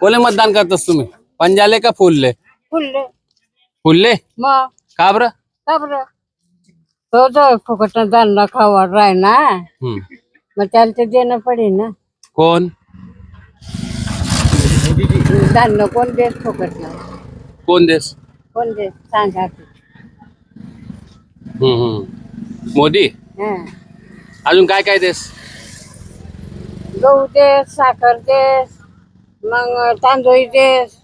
कोले मतदान करतोस तुम्ही? पंजाले का फुलले? फुलले फुलले मग का बरं? का बरं तो जो फुकट धान्य खावा राय ना मग त्याला ते देणं पडेल ना. कोण धान्य कोण देत फुकट ना? कोण देस? कोण देत सांगा की. मोदी. हा. अजून काय काय देस? गहू देस, साखर देस, मग तांदूळ देस,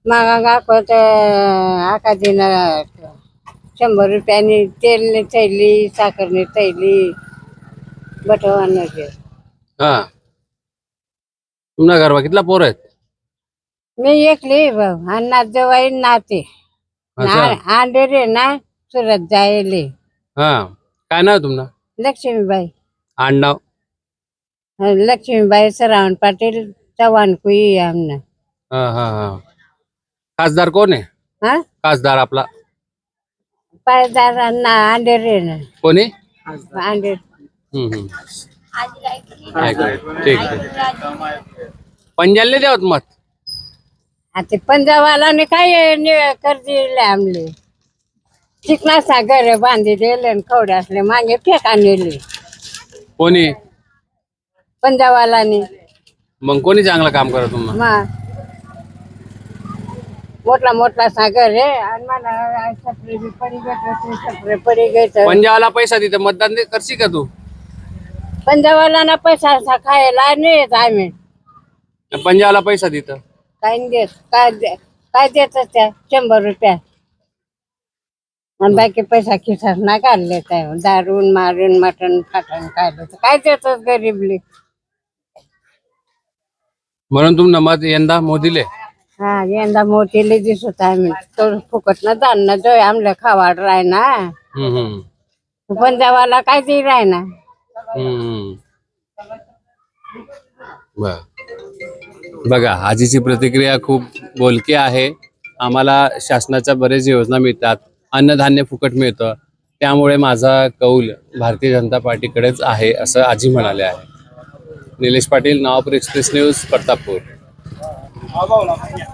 मग आखत आकाजीनं 100 रुपयानी तेल थैली, साखरनी थैली, बटवानं देस. हा. तुमना घरवा कितला पोर आहेत? मी एकली भाऊ आणि नातेवाई नाते अंडे रे ना सुरत जायले. हा. काय नाव तुमना? लक्ष्मीबाई. आडनाव? लक्ष्मीबाई सरावण पाटील चव्हाण कुई आमना. हा हा हा. खासदार कोण आहे? हा खासदार आपला पायदारांना अंडे रे ना कोणी? अंडे. ठीक आहे. पंजालने द्यावत मत. आता पंजाबवालाने काय कर दिले आमले चिकनाचा घर बांधी दिले आणि कवडे असले मागे फेका नेले कोणी? पंजाबवालाने. मग कोणी चांगलं काम करत तुम्हाला? मग मोठला मोठला सागर आहे आणि मला छपरी बी पडी घेत छपरे पडी घेत. पंजाबला पैसा देते मतदान करशी का तू? पंजाबवाला पैसा खायला नाही येत आम्ही. पंजाबला पैसा देत काय नाही देत. काय देत त्या 100 रुपया आणि बाकी पैसा खिसात ना काढले काय दारून मारून मटण फाटण काय देतात गरीबले. म्हणून तुम मत यंदा मोदीले? हा यंदा मोठीले दिसत आम्ही तो फुकट न धान्य जो आमल्या खावाड राय ना. पंजाबाला काय दे राय ना. बघा आजीची प्रतिक्रिया खूप बोलकी आहे. आम्हाला शासनाच्या बरेच योजना मिळतात, अन्नधान्य फुकट मिळतं, त्यामुळे माझा कौल भारतीय जनता पार्टीकडेच आहे असं आजी म्हणाले आहे. Nilesh Patil, Navapur express news, Pratappur.